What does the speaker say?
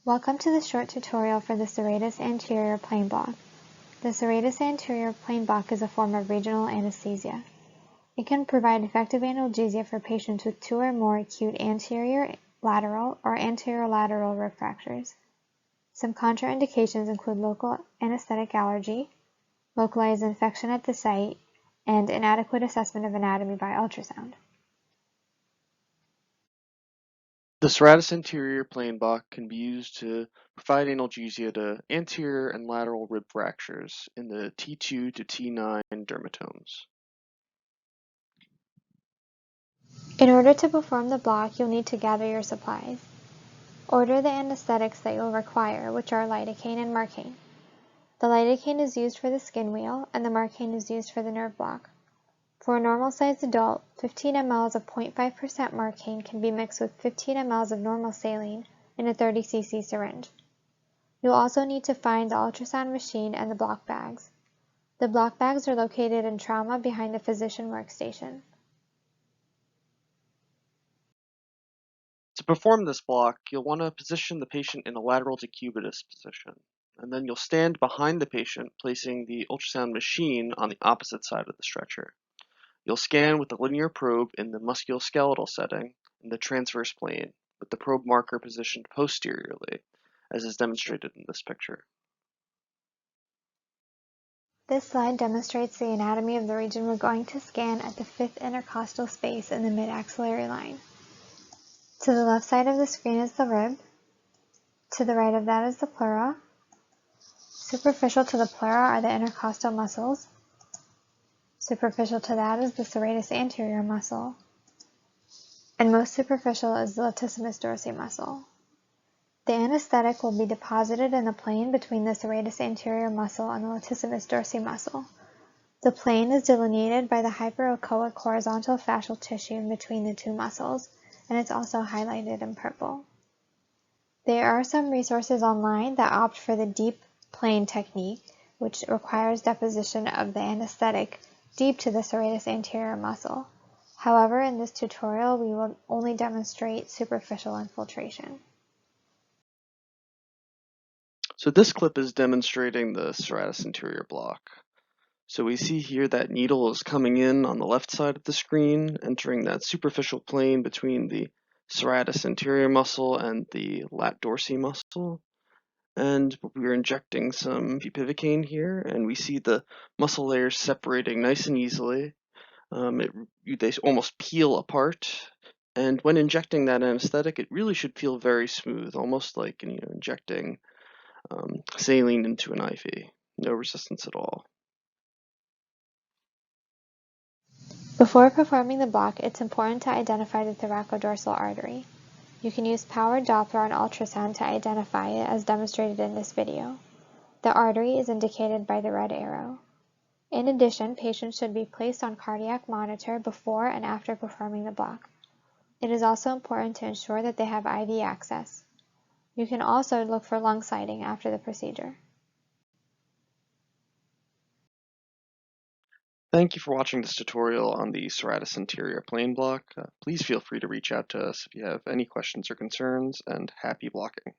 Welcome to this short tutorial for the Serratus Anterior plain block. The Serratus Anterior plain block is a form of regional anesthesia. It can provide effective analgesia for patients with 2 or more acute anterior lateral or anterolateral rib fractures. Some contraindications include local anesthetic allergy, localized infection at the site, and inadequate assessment of anatomy by ultrasound. The Serratus Anterior plain block can be used to provide analgesia to anterior and lateral rib fractures in the T2 to T9 dermatomes. In order to perform the block, you'll need to gather your supplies. Order the anesthetics that you'll require, which are lidocaine and marcaine. The lidocaine is used for the skin wheel, and the marcaine is used for the nerve block. For a normal-sized adult, 15 ml of 0.5% marcaine can be mixed with 15 ml of normal saline in a 30 cc syringe. You'll also need to find the ultrasound machine and the block bags. The block bags are located in trauma behind the physician workstation. To perform this block, you'll want to position the patient in a lateral decubitus position, and then you'll stand behind the patient, placing the ultrasound machine on the opposite side of the stretcher. You'll scan with the linear probe in the musculoskeletal setting in the transverse plane, with the probe marker positioned posteriorly, as is demonstrated in this picture. This slide demonstrates the anatomy of the region we're going to scan at the 5th intercostal space in the mid-axillary line. To the left side of the screen is the rib. To the right of that is the pleura. Superficial to the pleura are the intercostal muscles. Superficial to that is the serratus anterior muscle. And most superficial is the latissimus dorsi muscle. The anesthetic will be deposited in the plane between the serratus anterior muscle and the latissimus dorsi muscle. The plane is delineated by the hyperechoic horizontal fascial tissue in between the two muscles, and it's also highlighted in purple. There are some resources online that opt for the deep plane technique, which requires deposition of the anesthetic deep to the serratus anterior muscle. However, in this tutorial, we will only demonstrate superficial infiltration. So this clip is demonstrating the Serratus Anterior block. So we see here that needle is coming in on the left side of the screen, entering that superficial plane between the serratus anterior muscle and the lat dorsi muscle. And we're injecting some bupivacaine here, and we see the muscle layers separating nice and easily. They almost peel apart. And when injecting that anesthetic, it really should feel very smooth, almost like injecting saline into an IV. No resistance at all. Before performing the block, it's important to identify the thoracodorsal artery. You can use powered Doppler and ultrasound to identify it, as demonstrated in this video. The artery is indicated by the red arrow. In addition, patients should be placed on cardiac monitor before and after performing the block. It is also important to ensure that they have IV access. You can also look for lung sighting after the procedure. Thank you for watching this tutorial on the Serratus Anterior plain block. Please feel free to reach out to us if you have any questions or concerns, and happy blocking.